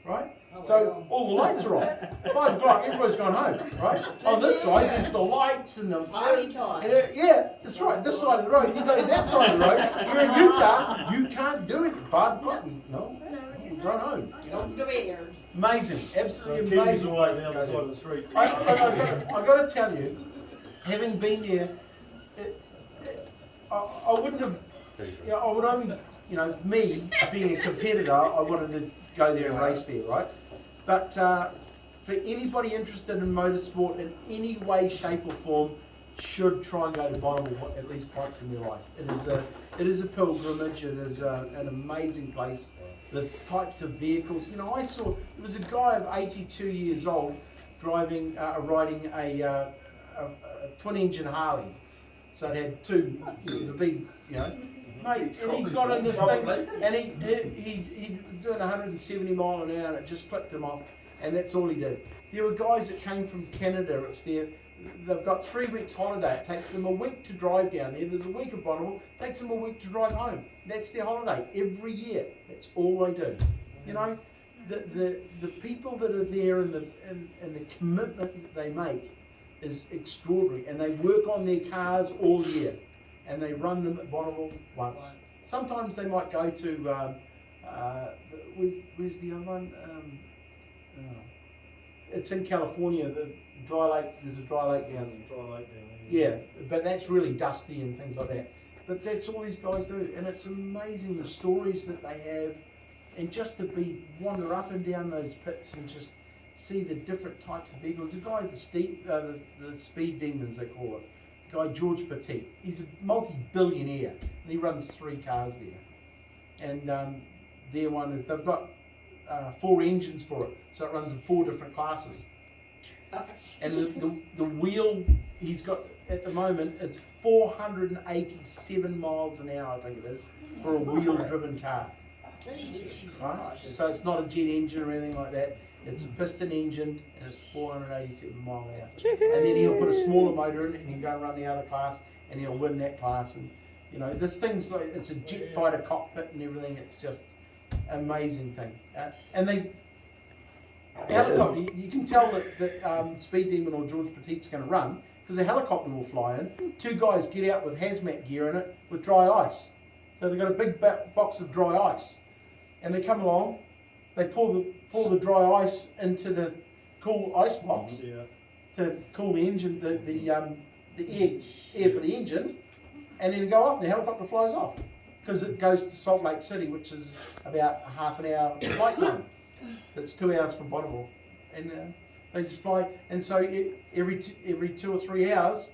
right? So all the lights are off. 5 o'clock, everybody's gone home, right? On this side, there's the lights and the
Party time.
and yeah, that's right. This side of the road, you go to that side of the road. You're in Utah, you can't do it at 5 o'clock. No, you've gone home.
Don't go here.
Amazing,
So
absolutely
Kiwis
amazing
away
place to
down
go
the
to.
side of the street.
I got to tell you, having been there, I wouldn't have. You know, I would only, you know, me being a competitor, I wanted to go there and race there, right? But for anybody interested in motorsport in any way, shape, or form, should try and go to Bonneville at least once in their life. It is a pilgrimage. It is an amazing place. The types of vehicles, you know, I saw there was a guy of 82 years old riding a twin-engine Harley. So it had two. It was a big, you know, mate. And he got in this thing, and he was doing 170 mile an hour, and it just clipped him off. And that's all he did. There were guys that came from Canada. They've got 3 weeks holiday. It takes them a week to drive down there. There's a week of Bonneville. It takes them a week to drive home. That's their holiday every year. That's all they do. You know, the people that are there and the commitment that they make is extraordinary. And they work on their cars all year, and they run them at Bonneville once. Sometimes they might go to where's the other one? It's in California. The dry lake. There's a dry lake down there.
Dry Lake down there.
Yeah, but that's really dusty and things like that. But that's all these guys do, and it's amazing the stories that they have, and just to wander up and down those pits and just see the different types of vehicles. The guy, the speed demons they call it, guy George Petit. He's a multi-billionaire, and he runs 3 cars there, and their one is they've got 4 engines for it, so it runs in 4 different classes. And the wheel he's got at the moment is 487 miles an hour, I think it is, for a wheel-driven car. Right? So it's not a jet engine or anything like that. It's a piston engine, and it's 487 mile an hour. And then he'll put a smaller motor in it, and he'll go and run the other class, and he'll win that class. And you know, this thing's like it's a jet fighter cockpit and everything. It's just amazing thing. And they. Helicopter, you can tell that Speed Demon or George Petit's going to run because the helicopter will fly in. 2 guys get out with hazmat gear in it with dry ice. So they've got a big box of dry ice, and they come along. They pour the dry ice into the cool ice box to cool the engine, the air for the engine, and then go off. The helicopter flies off because it goes to Salt Lake City, which is about a half an hour flight time. It's 2 hours from Bonneville, and they just fly. And so every 2 or 3 hours,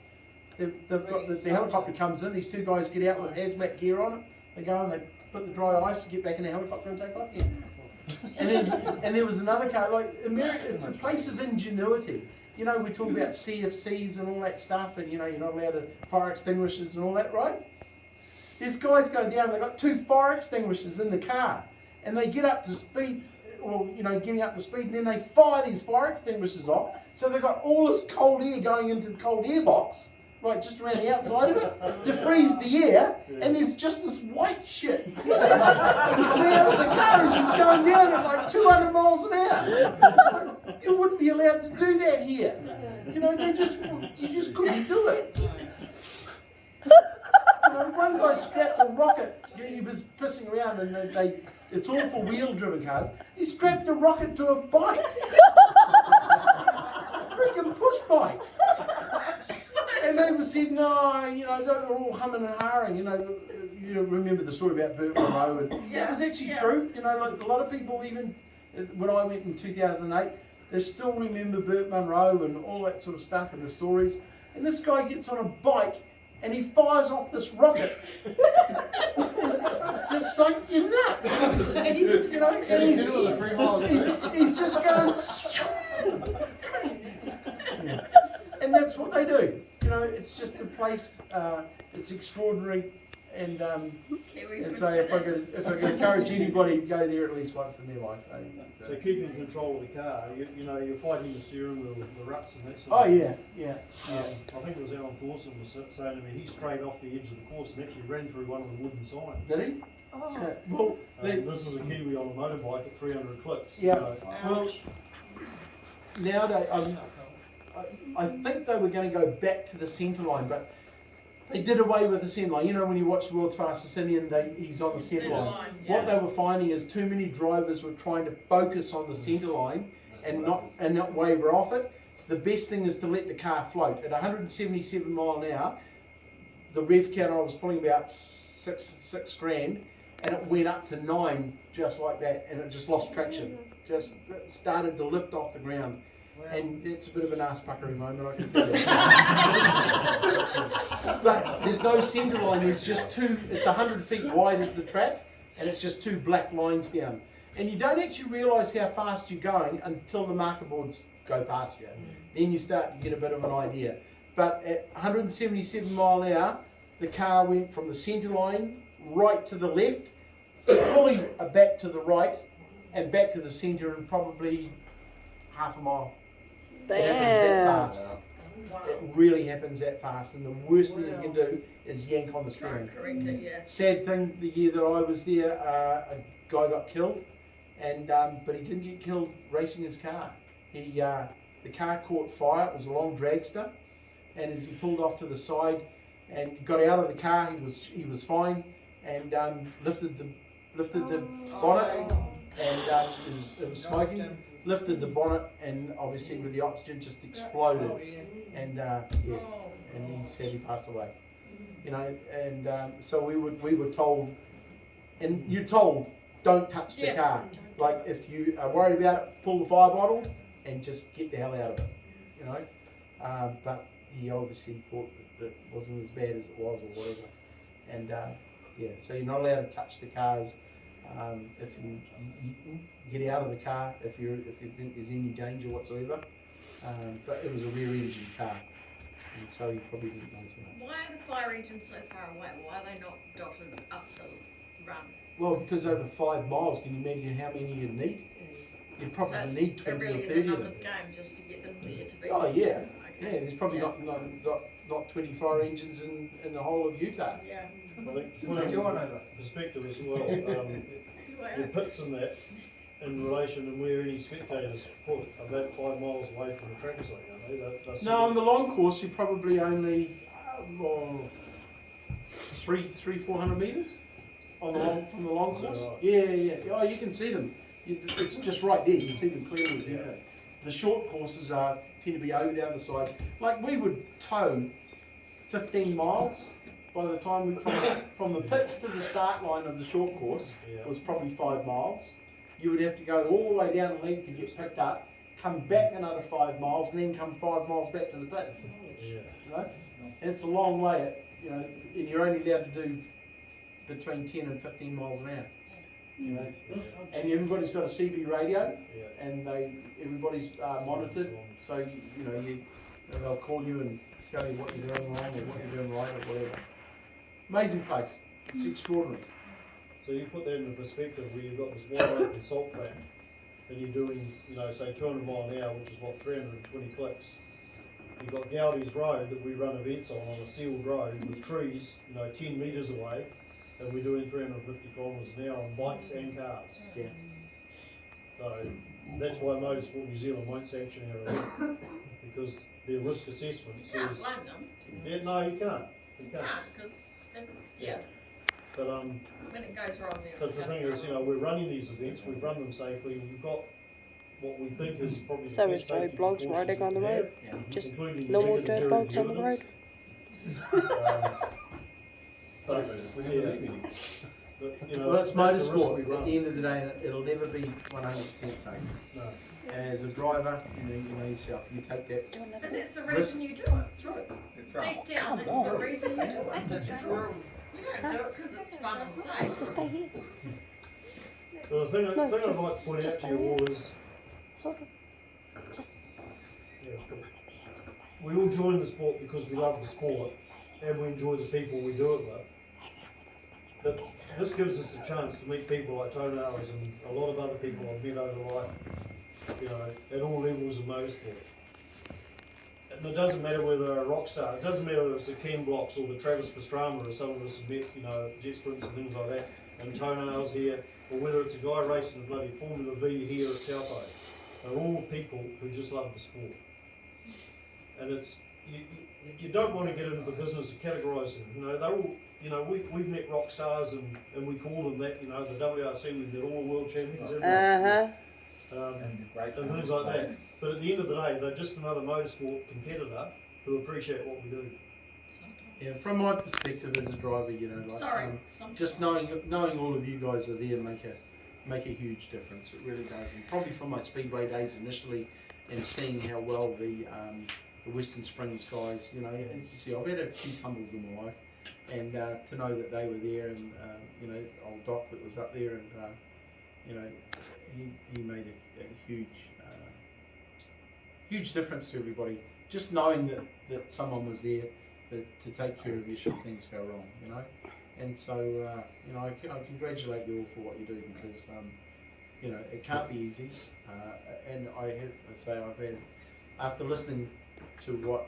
they've got the helicopter comes in. These 2 guys get out with hazmat gear on it. They go and they put the dry ice, get back in the helicopter and take off again. And there was another car like America. It's a place of ingenuity. You know, we talk about CFCs and all that stuff, and you know, you're not allowed to fire extinguishers and all that, right? There's guys going down. They've got 2 fire extinguishers in the car, and they get up to speed. Or, you know, getting up to speed, and then they fire these fire extinguishers off. So they've got all this cold air going into the cold air box, right just around the outside of it, to freeze the air, and there's just this white shit coming out of the car as it's going down at like 200 miles an hour. It's like, you wouldn't be allowed to do that here. You know, you just couldn't do it. You know, one guy strapped a rocket. He was pissing around, and it's all for wheel-driven cars. He strapped a rocket to a bike. Freaking push bike. And they were said, no, you know, they were all humming and hawing. You know, you remember the story about Burt Monroe, and that was actually true. You know, like a lot of people, even when I went in 2008, they still remember Burt Monroe and all that sort of stuff and the stories. And this guy gets on a bike and he fires off this rocket. Just like, you're nuts. You know, and he's just going. And that's what they do. You know, it's just a place. It's extraordinary, and so if I could encourage anybody to go there at least once in their life.
So keeping control of the car, you know, you're fighting the steering wheel, the ruts and that sort
Oh
of thing.
yeah.
I think it was Alan Clausen was saying to me, he strayed off the edge of the course and actually ran through one of the wooden signs.
Did he? Oh. Well,
this is a Kiwi on a motorbike at 300 clicks.
Yeah.
So,
Well, nowadays, I think they were going to go back to the centre line, but they did away with the centre line. You know, when you watch World's Fastest Indian, he's on the centre line. What they were finding is too many drivers were trying to focus on the centre line and not waver off it. The best thing is to let the car float. At 177 mile an hour, the rev count I was pulling about six grand, and it went up to 9 just like that, and it just lost traction. Just started to lift off the ground. And it's a bit of an ass puckering moment, I can tell you. But there's no centre line, there's just it's 100 feet wide is the track, and it's just 2 black lines down. And you don't actually realise how fast you're going until the marker boards go past you. Then you start to get a bit of an idea. But at 177 mile an hour, the car went from the centre line right to the left, fully back to the right, and back to the centre in probably half a mile. It happens that fast. It really happens that fast, and the worst thing you can do is yank on the steering. Sad thing, the year that I was there, a guy got killed, and but he didn't get killed racing his car. The car caught fire. It was a long dragster, and as he pulled off to the side and got out of the car, he was fine, and lifted the bonnet, and it was smoking. Lifted the bonnet, and obviously with the oxygen just exploded, and and he said he passed away. You know, and so we were told, and you're told, don't touch the car. Like if you are worried about it, pull the fire bottle and just get the hell out of it. You know, but he obviously thought that it wasn't as bad as it was or whatever, and so you're not allowed to touch the cars. If you get out of the car if you think there's any danger whatsoever, but it was a rear engine car, and so you probably didn't know too much.
Why are the fire engines so far away? Why are they not dotted up the run?
Well, because over 5 miles, can you imagine how many you'd need? You'd probably need 20
it really
or 30
is a
of
numbers
them.
game just to get them there to be.
Oh yeah,
Okay.
yeah. There's probably not 20 fire engines in the whole of Utah.
Yeah.
I think to put it in perspective as well, the pits and that in relation to where any spectators put about 5 miles away from the track or something, aren't they?
No, on the long course you're probably only 400 meters on the from the long course. Yeah. Oh, you can see them. It's just right there. You can see them clearly. Yeah. The short courses tend to be over the other side. Like we would tow 15 miles. By the time we from the pits to the start line of the short course was probably 5 miles. You would have to go all the way down the length to get picked up, come back another 5 miles, and then come 5 miles back to the pits. You know, and it's a long way. You know, and you're only allowed to do between 10 and 15 miles an hour. You know, and everybody's got a CB radio, and everybody's monitored. So they'll call you and tell you what you're doing wrong or what you're doing right or whatever. Amazing place. It's extraordinary.
So you put that into perspective where you've got this wide open salt flat, and you're doing, say 200 mile an hour, which is what, 320 clicks. you've got Gowdy's Road that we run events on a sealed road with trees, 10 metres away, and we're doing 350 kilometres an hour on bikes and cars.
Yeah.
So that's why Motorsport New Zealand won't sanction our event, because their risk assessment
You can't
says,
blame them.
yeah, no, you can't. You
You
can't.
can't, because, yeah,
But
when it goes wrong there.
Because the thing is, we're running these events, we've run them safely, we've got what we think is probably
So
the
is
best safety
roadblocks
precautions
riding on the
we can
road?
have,
Just
including
normal
necessary
dirt bogs on the road?
evidence. But,
Well, that's
a risk we
motorsport. At
run.
the end of the day, it'll never be 100% safe.
No.
As a driver, you know yourself. You take that.
But that's the reason you do it. Deep down, that's the reason you do it. You don't do it because it's fun and safe.
Just stay here.
Well, the thing
No,
I'd like to
just-
point out
just
to you
stay
all is,
Sort of. Just
we all join the sport because we love the sport and we enjoy the people we do it with. But this gives us a chance to meet people like Toenails and a lot of other people I've met over life, at all levels of motorsport. And it doesn't matter whether they're a rock star, it doesn't matter whether it's the Ken Blocks or the Travis Pastrama, as some of us have met, jet sprints and things like that, and Toenails here, or whether it's a guy racing a bloody Formula V here at Taupo. They're all people who just love the sport. And it's, you don't want to get into the business of categorising, they're all, we've met rock stars and we call them that, the WRC, they're all world champions, everyone. And things like that. But at the end of the day, they're just another motorsport competitor who appreciate what we do.
Yeah, from my perspective as a driver, just knowing all of you guys are there make a huge difference. It really does. And probably from my speedway days initially, and seeing how well the Western Springs guys, as you see, I've had a few tumbles in my life, and to know that they were there, and old Doc that was up there, and he made a huge difference to everybody. Just knowing that someone was there to take care of you should things go wrong, And so, I congratulate you all for what you do, because, it can't be easy. And I've had, after listening to what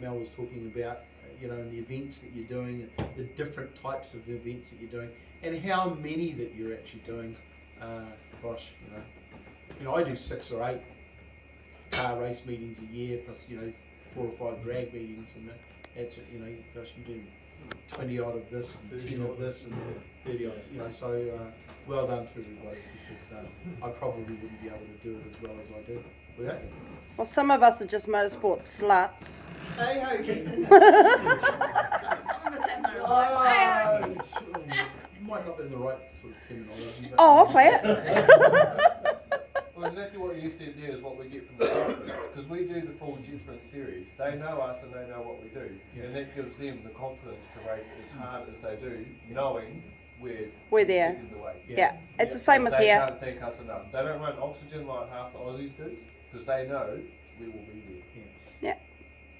Mel was talking about, and the events that you're doing, the different types of events that you're doing, and how many that you're actually doing, gosh, I do 6 or 8 car race meetings a year, plus 4 or 5 drag meetings, and that's gosh, you do 20 odd of this, and 10 of this, and 30 odd, so well done to everybody, because I probably wouldn't be able to do it as well as I do without you.
Well, some of us are just motorsport sluts.
Hey, Hokie. Some of us have no life.
Might not be the right sort of terminology. But
Oh, I'll say it.
Well, exactly what you said there is what we get from the jet sprints, because we do the full jet sprint series. They know us and they know what we do, and that gives them the confidence to race as hard as they do, knowing we're
there.
seconds away.
Yeah, it's the same as
They
here.
can't thank us enough. They don't run oxygen like half the Aussies do, because they know we will be there.
Yeah.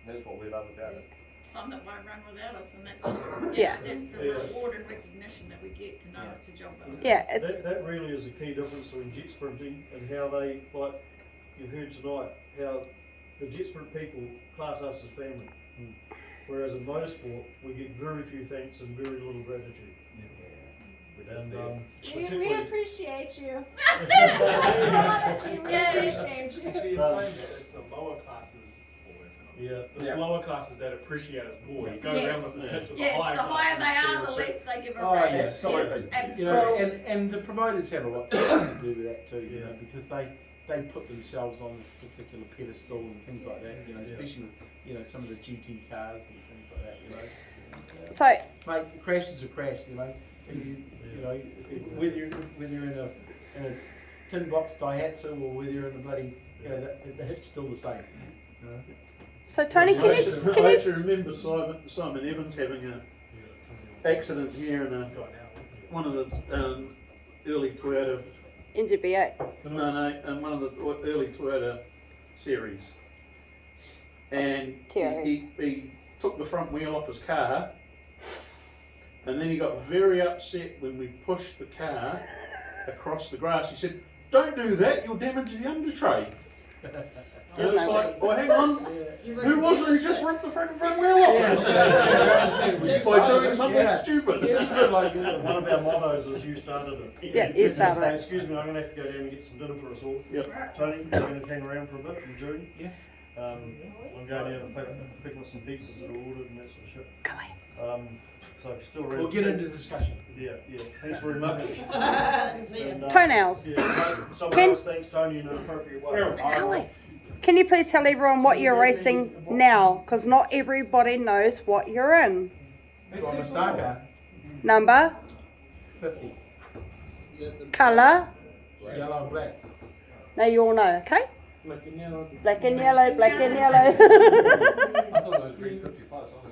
And that's what we love about it.
Some that won't run without us, and that's that's the reward and recognition that we get to know it's a job well done.
Yeah, it's
That really is a key difference between jet sprinting and how they, like you've heard tonight, how the jet sprint people class us as family. Whereas in motorsport, we get very few thanks and very little gratitude. And
We appreciate you.
Honestly,
we appreciate you.
Actually, you're saying that it's the lower classes. It's
Yeah.
lower classes that appreciate us more. You go
Yes.
around with the hits with
Yes,
the higher
the higher
classes,
they are,
they're
the
a
less
bit-
they give a
Oh,
raise.
yes,
Yes, absolutely.
and the promoters have a lot to do with that too, because they put themselves on this particular pedestal and things like that, especially with, some of the GT cars and things like that,
so
Mate, crashes are crash, whether you're in a tin box Daihatsu or whether you're in a bloody, the hit's still the same,
So Tony,
I
can you
actually remember Simon Evans having an accident here in one of the early Toyota.
NGBA?
In one of the early Toyota series, and he took the front wheel off his car, and then he got very upset when we pushed the car across the grass. He said, "Don't do that, you'll damage the under tray." And it's like, well, hang on, who was it who just ripped the front wheel off it? By doing something stupid.
One of our mottos is you started it.
Yeah, you started it.
Excuse me, I'm going to have to go down and get some dinner for us all.
Yep.
Tony, you're going to hang around for a bit in June. Yeah. I'm going down and pick up some pizzas that are ordered and that sort of shit. So if you're still around.
We'll get into discussion.
Yeah. Thanks very much. And,
Toenails.
Someone else thanks Tony in an appropriate way.
Can you please tell everyone what you're racing now? Because not everybody knows what you're in.
On the star car.
Number,
50.
colour.
Yellow and black.
Now you all know, okay?
Black and yellow.
Black and yellow, black and yellow.
I thought it was green.